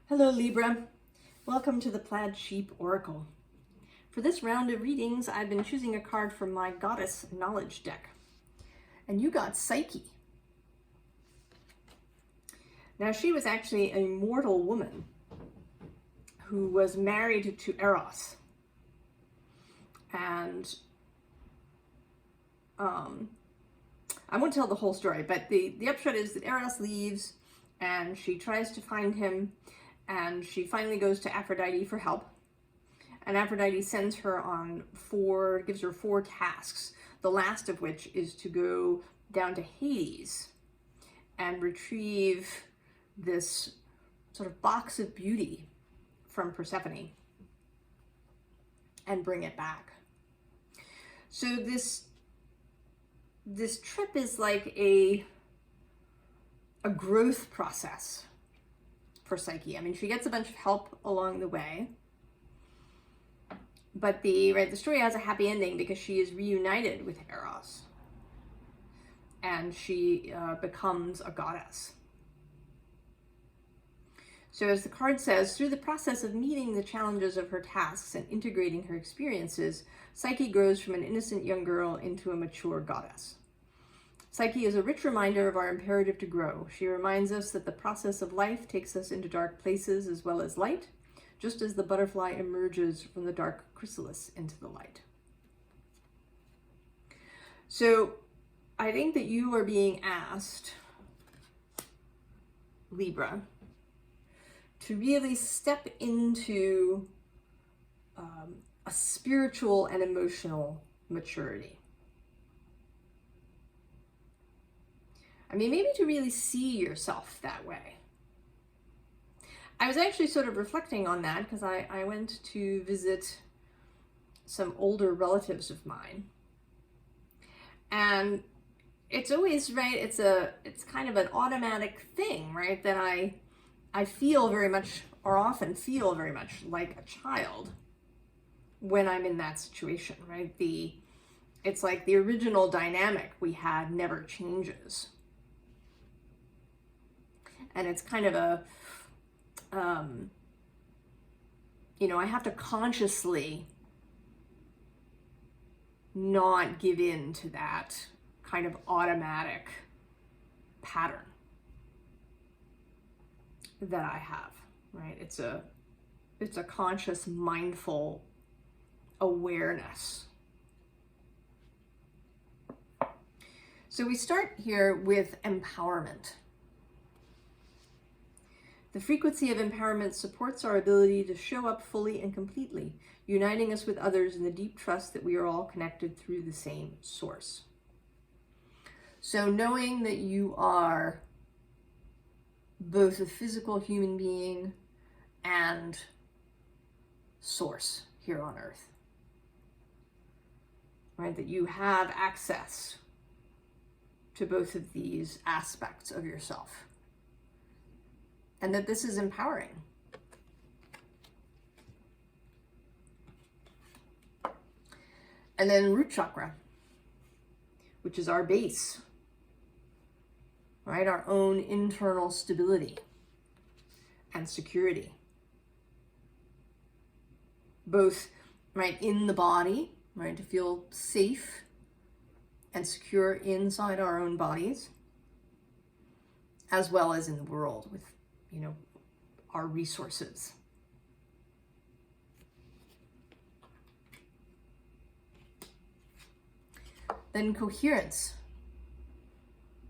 Hello Libra, welcome to the Plaid Sheep Oracle. For this round of readings, I've been choosing a card from my Goddess Knowledge deck, and you got Psyche. Now she was actually a mortal woman who was married to Eros, and I won't tell the whole story, but the upshot is that Eros leaves and she tries to find him, and she finally goes to Aphrodite for help. And Aphrodite sends her on gives her four tasks, the last of which is to go down to Hades and retrieve this sort of box of beauty from Persephone and bring it back. So this trip is like a growth process for Psyche. I mean, she gets a bunch of help along the way, but the story has a happy ending because she is reunited with Eros and she becomes a goddess. So as the card says, through the process of meeting the challenges of her tasks and integrating her experiences, Psyche grows from an innocent young girl into a mature goddess. Psyche is a rich reminder of our imperative to grow. She reminds us that the process of life takes us into dark places as well as light, just as the butterfly emerges from the dark chrysalis into the light. So I think that you are being asked, Libra, to really step into a spiritual and emotional maturity. I mean, maybe to really see yourself that way. I was actually sort of reflecting on that because I went to visit some older relatives of mine. And it's always, right, it's kind of an automatic thing, right, that I feel very much, or often feel very much like a child when I'm in that situation, right? It's like the original dynamic we had never changes. And it's kind of a, I have to consciously not give in to that kind of automatic pattern that I have, right? It's a conscious, mindful awareness. So we start here with empowerment. The frequency of empowerment supports our ability to show up fully and completely, uniting us with others in the deep trust that we are all connected through the same source. So knowing that you are both a physical human being and source here on earth, right? That you have access to both of these aspects of yourself. And that this is empowering. And then root chakra, which is our base, right? Our own internal stability and security. Both, right, in the body, right, to feel safe and secure inside our own bodies, as well as in the world with our resources. Then coherence,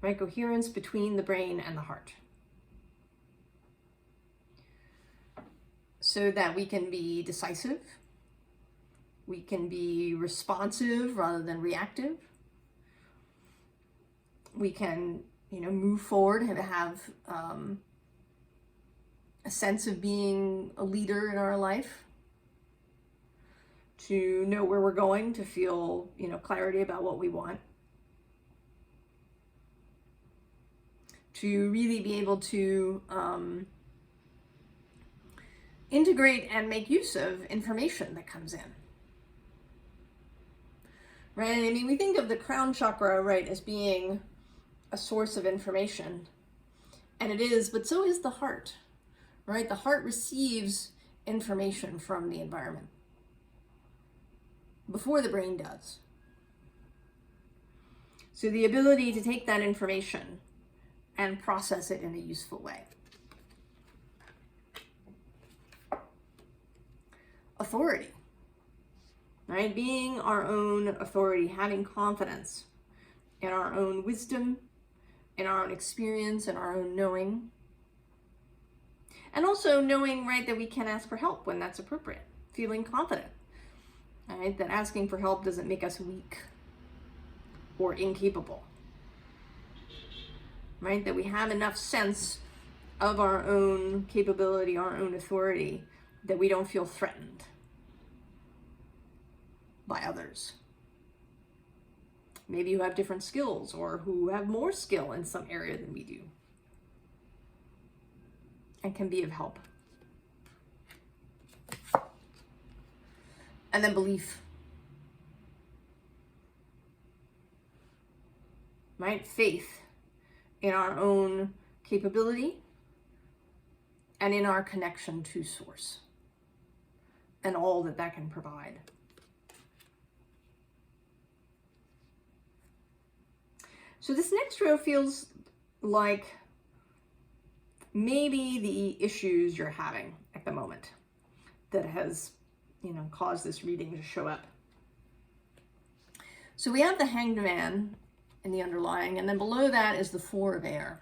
right? Coherence between the brain and the heart. So that we can be decisive, we can be responsive rather than reactive. We can, move forward and have a sense of being a leader in our life, to know where we're going, to feel, clarity about what we want, to really be able to integrate and make use of information that comes in. Right? I mean, we think of the crown chakra, right, as being a source of information, and it is, but so is the heart. right? The heart receives information from the environment before the brain does. So the ability to take that information and process it in a useful way. Authority, right? Being our own authority, having confidence in our own wisdom, in our own experience, in our own knowing. And also knowing, right, that we can ask for help when that's appropriate. Feeling confident, right? That asking for help doesn't make us weak or incapable, right? That we have enough sense of our own capability, our own authority, that we don't feel threatened by others. Maybe you have different skills or who have more skill in some area than we do and can be of help. And then belief, right? Faith in our own capability and in our connection to Source and all that that can provide. So this next row feels like maybe the issues you're having at the moment that has, caused this reading to show up. So we have the Hanged Man in the underlying, and then below that is the Four of Air.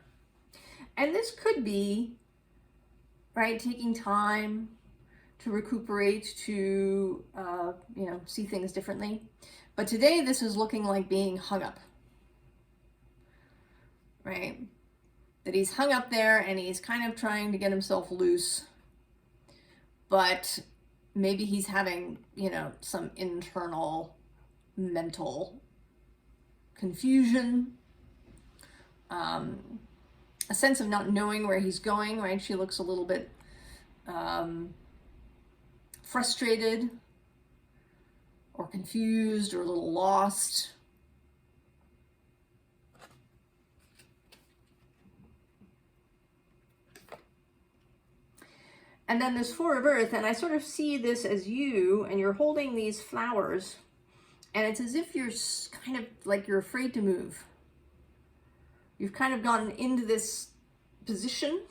And this could be, right, taking time to recuperate, to, see things differently. But today this is looking like being hung up, right? That he's hung up there and he's kind of trying to get himself loose, but maybe he's having, some internal mental confusion, a sense of not knowing where he's going, right? She looks a little bit frustrated or confused or a little lost. And then this Four of Earth, and I sort of see this as you, and you're holding these flowers, and it's as if you're kind of like you're afraid to move. You've kind of gotten into this position,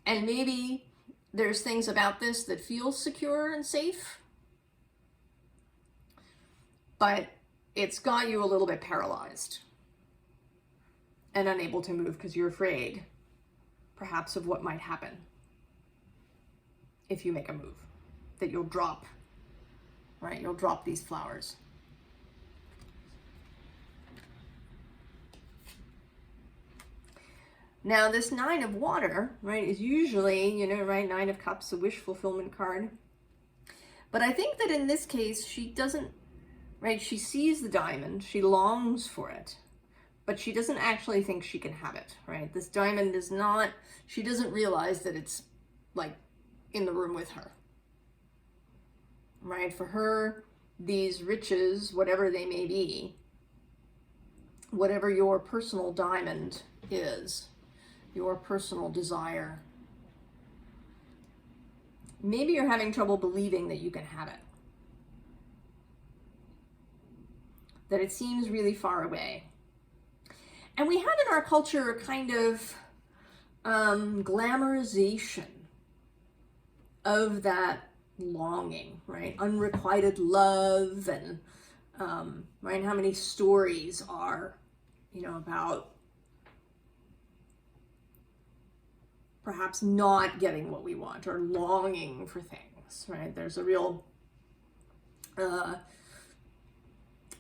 and maybe there's things about this that feel secure and safe, but it's got you a little bit paralyzed and unable to move because you're afraid, perhaps, of what might happen if you make a move, that you'll drop, right? You'll drop these flowers. Now this Nine of Water, right, is usually, right, Nine of Cups, a wish fulfillment card. But I think that in this case, she doesn't, right, she sees the diamond, she longs for it, but she doesn't actually think she can have it, right? This diamond is not, she doesn't realize that it's like in the room with her, right? For her, these riches, whatever they may be, whatever your personal diamond is, your personal desire, maybe you're having trouble believing that you can have it, that it seems really far away. And we have in our culture a kind of glamorization of that longing, right? Unrequited love, and right, how many stories are, about perhaps not getting what we want or longing for things, right? There's a real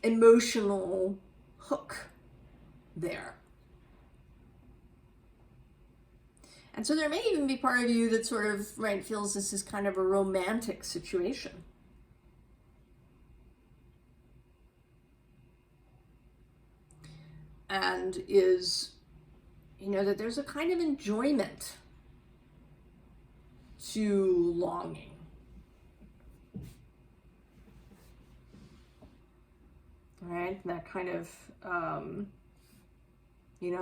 emotional hook there. And so there may even be part of you that sort of, right, feels this is kind of a romantic situation. And is, that there's a kind of enjoyment to longing. Right? That kind of,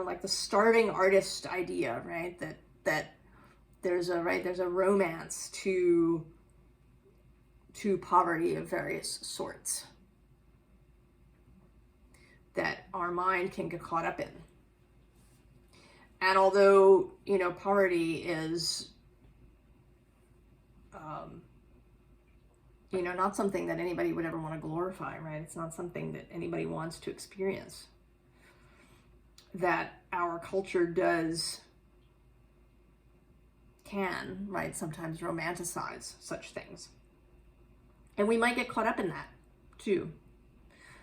like the starving artist idea, right? That there's a romance to poverty of various sorts that our mind can get caught up in. And although, you know, poverty is, you know, not something that anybody would ever want to glorify, right? It's not something that anybody wants to experience. That our culture can, right, sometimes romanticize such things. And we might get caught up in that too.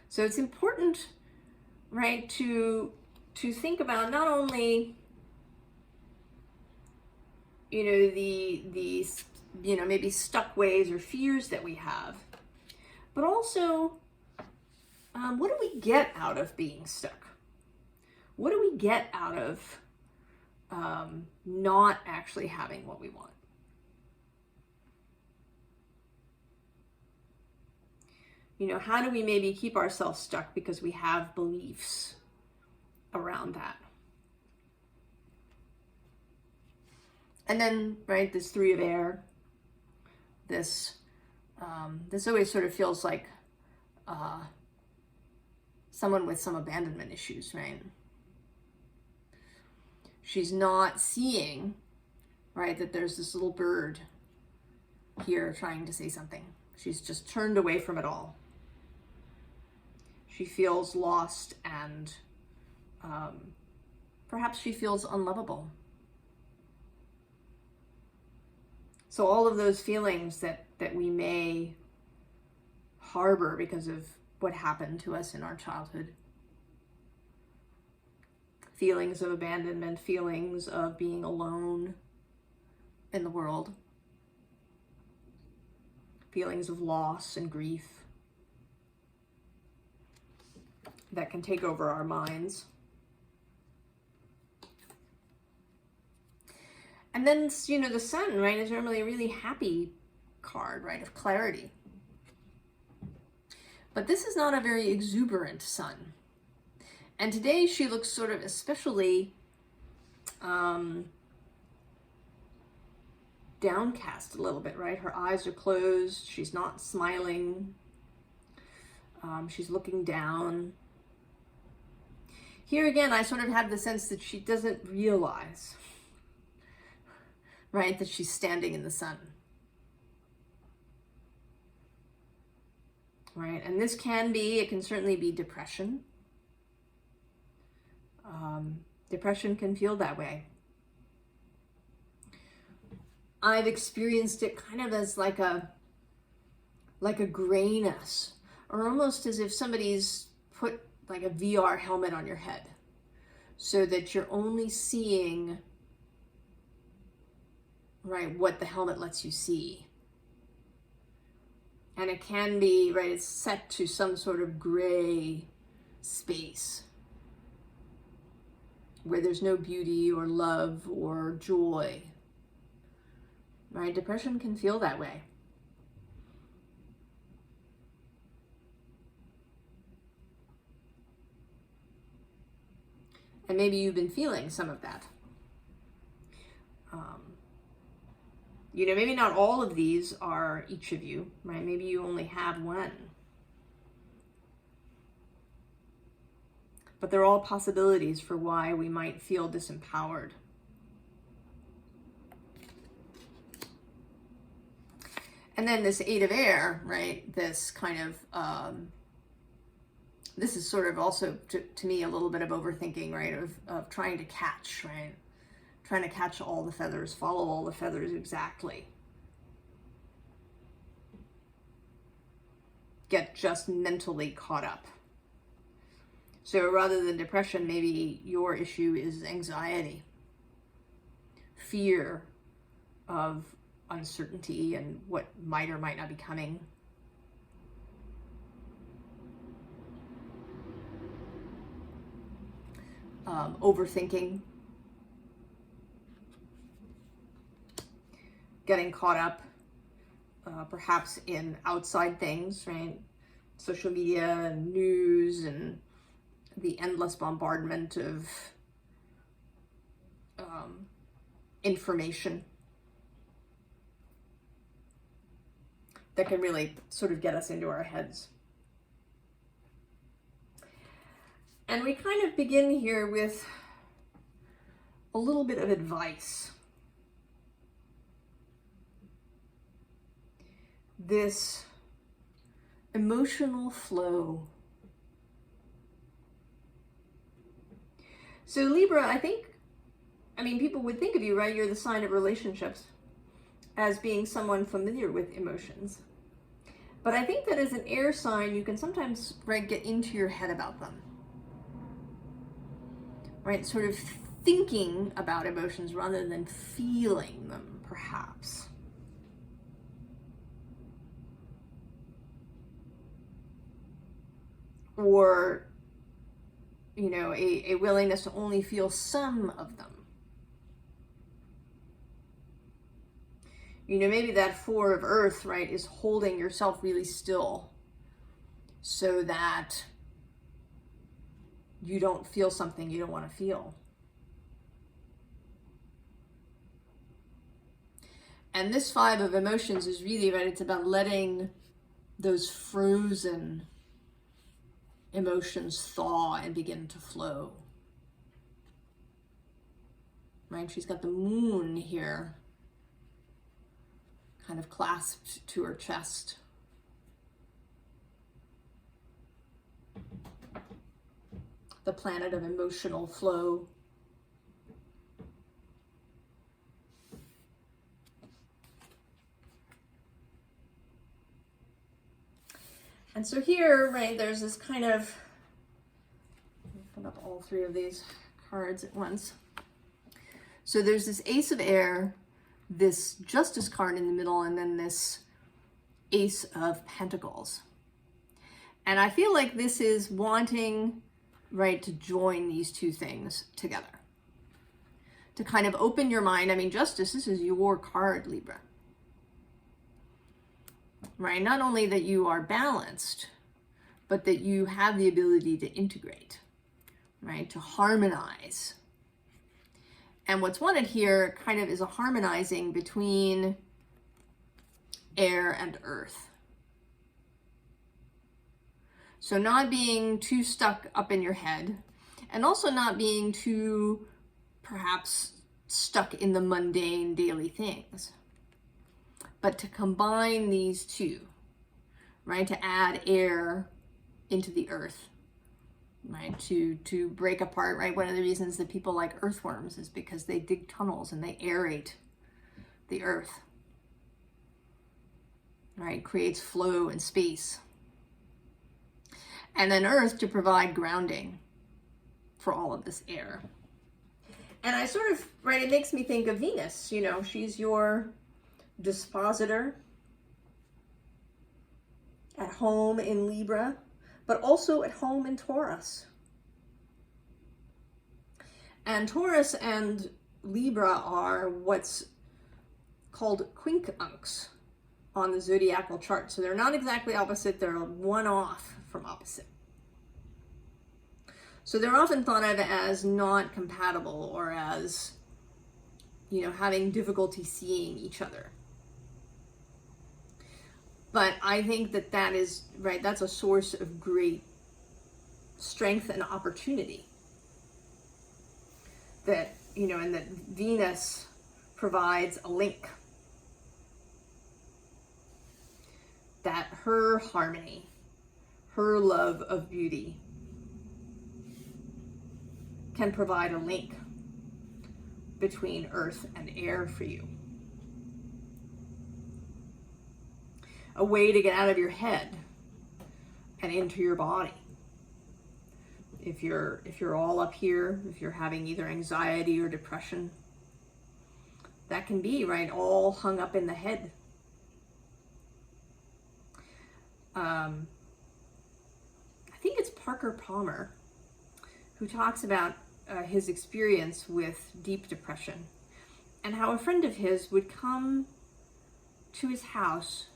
So it's important, right, to think about not only, you know, the you know, maybe stuck ways or fears that we have, but also what do we get out of being stuck? What do we get out of not actually having what we want? You know, how do we maybe keep ourselves stuck because we have beliefs around that? And then, right, this Three of Air, this always sort of feels like someone with some abandonment issues, right? She's not seeing, right, that there's this little bird here trying to say something. She's just turned away from it all. She feels lost and perhaps she feels unlovable. So all of those feelings that we may harbor because of what happened to us in our childhood. Feelings of abandonment, feelings of being alone in the world. Feelings of loss and grief that can take over our minds. And then, you know, the Sun, right, is normally a really happy card, right, of clarity. But this is not a very exuberant Sun. And today she looks sort of especially downcast a little bit, right? Her eyes are closed. She's not smiling. She's looking down. Here again, I sort of have the sense that she doesn't realize, right, that she's standing in the sun. Right, and this can be, it can certainly be depression. Depression can feel that way. I've experienced it kind of as like a grayness, or almost as if somebody's put like a VR helmet on your head so that you're only seeing, right, what the helmet lets you see. And it can be, right, it's set to some sort of gray space where there's no beauty or love or joy. Right? Depression can feel that way. And maybe you've been feeling some of that. You know, maybe not all of these are each of you, right? Maybe you only have one. But they're all possibilities for why we might feel disempowered. And then this Eight of Air, right? This kind of, this is sort of also, to me, a little bit of overthinking, right? Of trying to catch, right? Trying to catch all the feathers, follow all the feathers exactly. Get just mentally caught up. So rather than depression, maybe your issue is anxiety, fear of uncertainty and what might or might not be coming. Overthinking. Getting caught up, perhaps in outside things, right? Social media and news and the endless bombardment of information that can really sort of get us into our heads. And we kind of begin here with a little bit of advice. This emotional flow. So Libra, I mean, people would think of you, right? You're the sign of relationships, as being someone familiar with emotions. But I think that as an air sign, you can sometimes, right, get into your head about them. Right? Sort of thinking about emotions rather than feeling them, perhaps. Or, you know, a willingness to only feel some of them. You know, maybe that Four of Earth, right, is holding yourself really still so that you don't feel something you don't want to feel. And this Five of Emotions is really, right, it's about letting those frozen emotions thaw and begin to flow. Right? She's got the moon here, kind of clasped to her chest. The planet of emotional flow. And so here, right, there's this kind of, put up all three of these cards at once. So there's this Ace of Air, this Justice card in the middle, and then this Ace of Pentacles. And I feel like this is wanting, right, to join these two things together. To kind of open your mind. I mean, Justice, this is your card, Libra. Right? Not only that you are balanced, but that you have the ability to integrate, right? To harmonize. And what's wanted here kind of is a harmonizing between air and earth. So not being too stuck up in your head, and also not being too, perhaps, stuck in the mundane daily things. But to combine these two, right? To add air into the earth, right? To break apart, right? One of the reasons that people like earthworms is because they dig tunnels and they aerate the earth, right? Creates flow and space. And then earth to provide grounding for all of this air. And I sort of, right, it makes me think of Venus, you know, she's your dispositor at home in Libra, but also at home in Taurus. And Taurus and Libra are what's called quincunx on the zodiacal chart. So they're not exactly opposite, they're one off from opposite. So they're often thought of as not compatible, or as, you know, having difficulty seeing each other. But I think that that is, right, that's a source of great strength and opportunity. That, you know, and that Venus provides a link. That her harmony, her love of beauty can provide a link between earth and air for you. A way to get out of your head and into your body. If you're all up here, if you're having either anxiety or depression, that can be, right, all hung up in the head. I think it's Parker Palmer who talks about his experience with deep depression, and how a friend of his would come to his house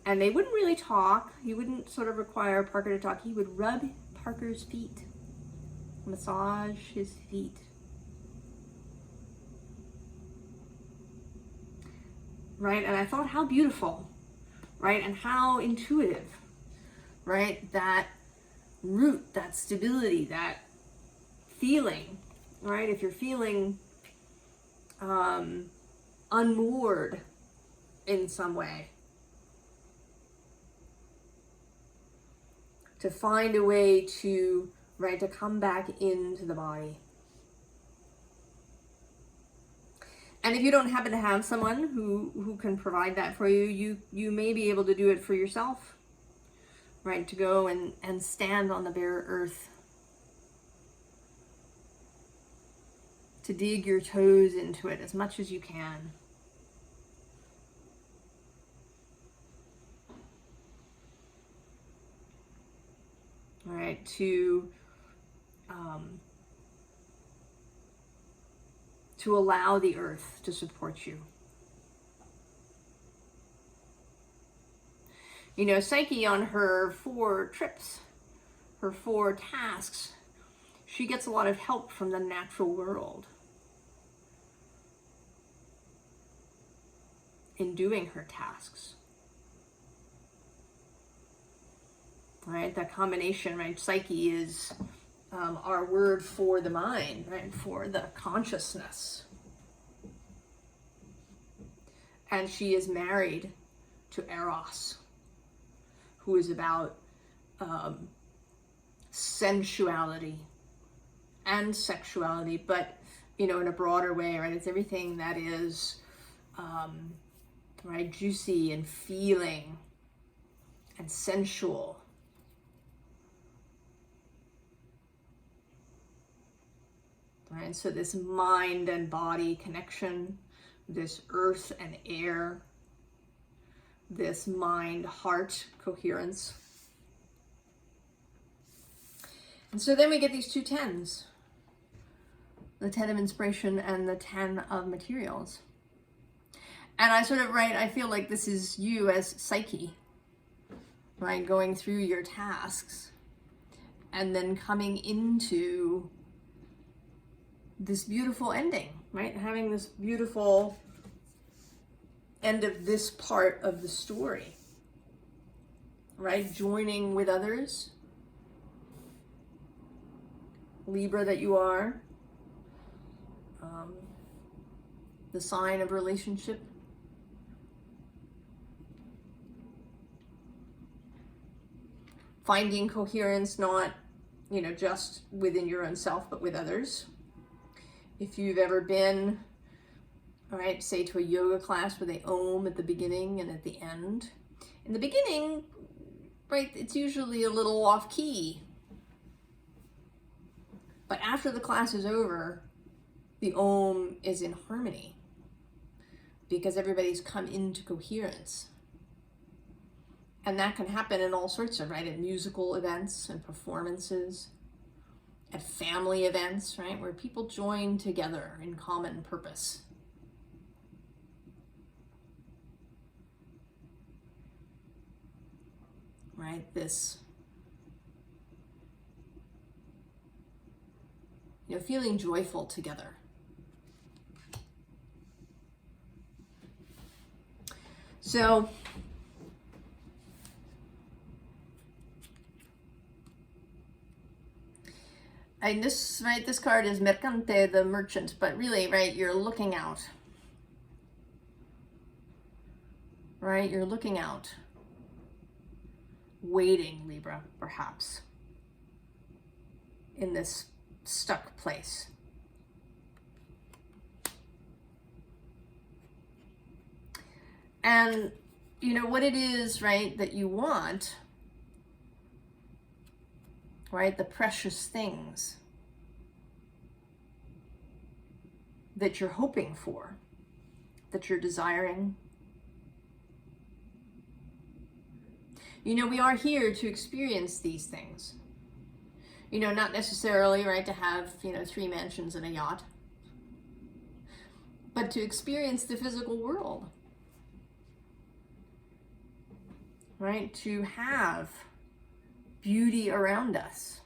and they wouldn't really talk. He wouldn't sort of require Parker to talk. He would rub Parker's feet, massage his feet. right? And I thought, how beautiful, right? And how intuitive, right? That root, that stability, that feeling, right? If you're feeling unmoored in some way, to find a way to, right, to come back into the body. And if you don't happen to have someone who can provide that for you, you may be able to do it for yourself, right? To go and stand on the bare earth, to dig your toes into it as much as you can. All right, to allow the earth to support you. You know, Psyche on her 4 trips, her 4 tasks, she gets a lot of help from the natural world in doing her tasks. Right, that combination, right? Psyche is our word for the mind, right? For the consciousness. And she is married to Eros, who is about sensuality and sexuality, but, you know, in a broader way, right? It's everything that is, right, juicy and feeling and sensual. Right, so this mind and body connection, this earth and air, this mind-heart coherence. And so then we get these 2 10s, the 10 of inspiration and the 10 of materials. And I sort of, right, I feel like this is you as Psyche, right, going through your tasks and then coming into this beautiful ending, right? Having this beautiful end of this part of the story, right? Joining with others, Libra that you are, the sign of relationship. Finding coherence, not, you know, just within your own self, but with others. If you've ever been, all right, say to a yoga class where they om at the beginning and at the end. In the beginning, right, it's usually a little off key. But after the class is over, the om is in harmony because everybody's come into coherence. And that can happen in all sorts of, right, at musical events and performances, at family events, right, where people join together in common purpose. Right, this, you know, feeling joyful together. So, and this, right, this card is Mercante, the merchant, but really, right, you're looking out. Right, you're looking out. Waiting, Libra, perhaps, in this stuck place. And, you know, what it is, right, that you want, right, the precious things that you're hoping for, that you're desiring. You know, we are here to experience these things. You know, not necessarily, right, to have, you know, 3 mansions and a yacht, but to experience the physical world. Right? To have beauty around us.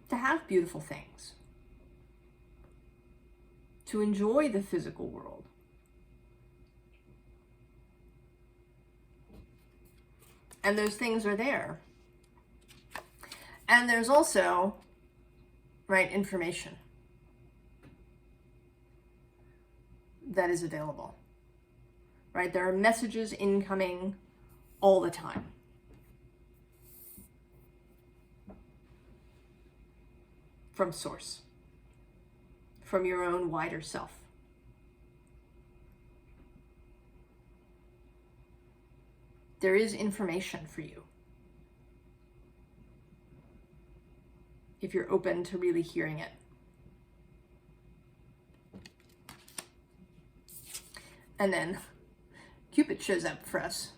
To have beautiful things. to enjoy the physical world. And those things are there. And there's also, right, information that is available, right? There are messages incoming all the time. From source, from your own wider self. There is information for you if you're open to really hearing it. And then Cupid shows up for us,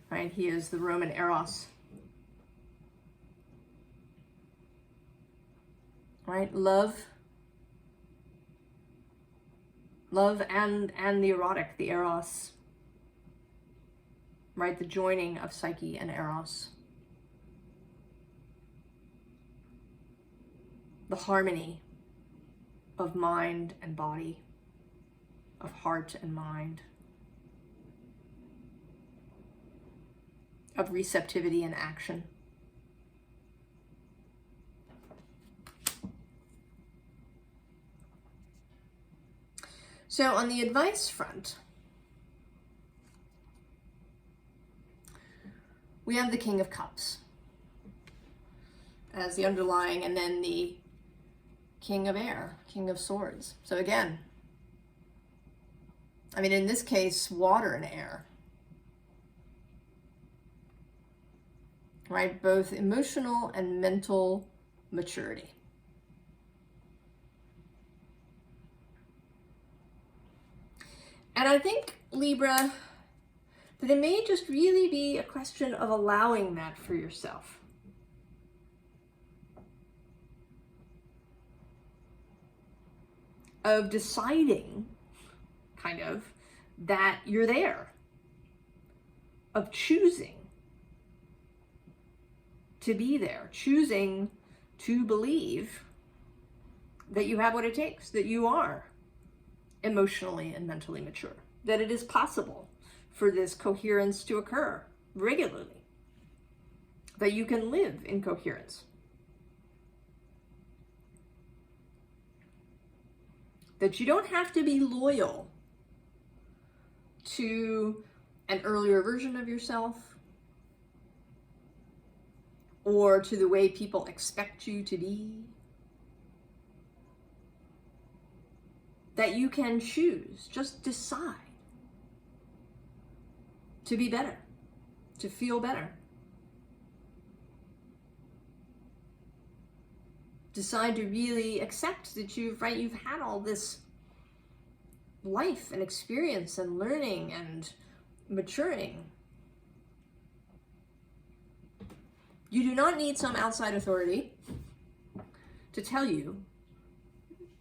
right? He is the Roman Eros. Right? Love and the erotic, the Eros. Right? The joining of Psyche and Eros. The harmony of mind and body, of heart and mind, of receptivity and action. So on the advice front, we have the King of Cups as the underlying, and then the King of Air, King of Swords. So again, I mean, in this case, water and air, right? Both emotional and mental maturity. And I think, Libra, that it may just really be a question of allowing that for yourself. Of deciding, kind of, that you're there. Of choosing to be there. Choosing to believe that you have what it takes, that you are emotionally and mentally mature, that it is possible for this coherence to occur regularly, that you can live in coherence, that you don't have to be loyal to an earlier version of yourself or to the way people expect you to be. That you can choose, just decide to be better, to feel better. Decide to really accept that you've had all this life and experience and learning and maturing. You do not need some outside authority to tell you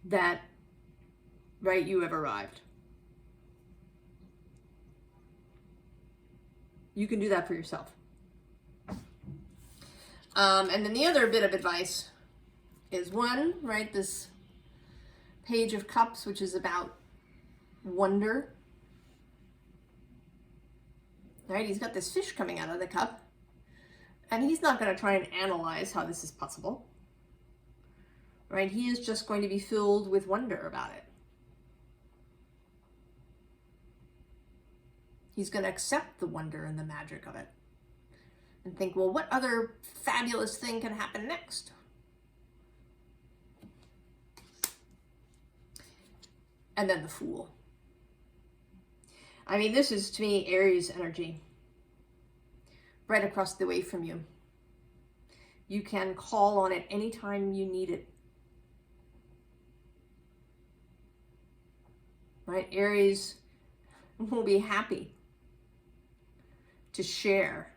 that, right, you have arrived. You can do that for yourself. And then the other bit of advice is one, right, this Page of Cups, which is about wonder. Right, he's got this fish coming out of the cup, and he's not going to try and analyze how this is possible. Right, he is just going to be filled with wonder about it. He's going to accept the wonder and the magic of it and think, well, what other fabulous thing can happen next? And then the Fool. I mean, this is, to me, Aries energy. Right across the way from you. You can call on it anytime you need it. Right? Aries will be happy to share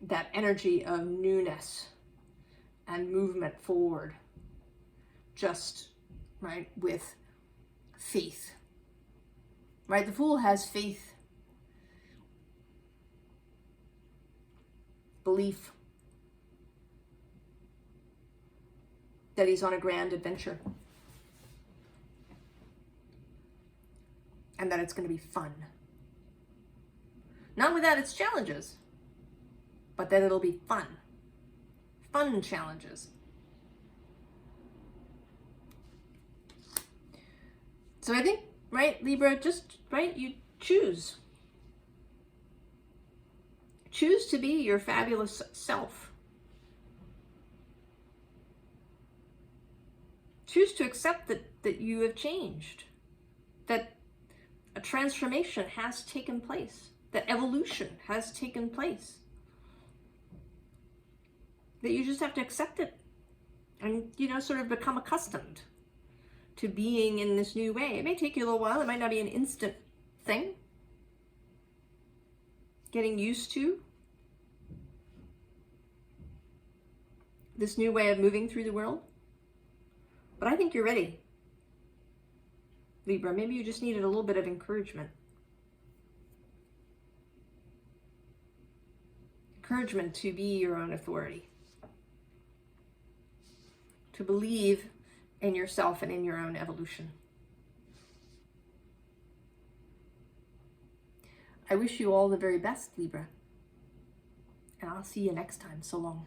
that energy of newness and movement forward, just, right, with faith. Right? The Fool has faith, belief that he's on a grand adventure. and that it's going to be fun. Not without its challenges, but that it'll be fun. Fun challenges. So I think, right, Libra, just, right, you choose. Choose to be your fabulous self. Choose to accept that you have changed, that a transformation has taken place, that evolution has taken place, that you just have to accept it and, you know, sort of become accustomed to being in this new way. It may take you a little while. It might not be an instant thing. Getting used to this new way of moving through the world. But I think you're ready, Libra. Maybe you just needed a little bit of encouragement. Encouragement to be your own authority. To believe in yourself and in your own evolution. I wish you all the very best, Libra. And I'll see you next time. So long.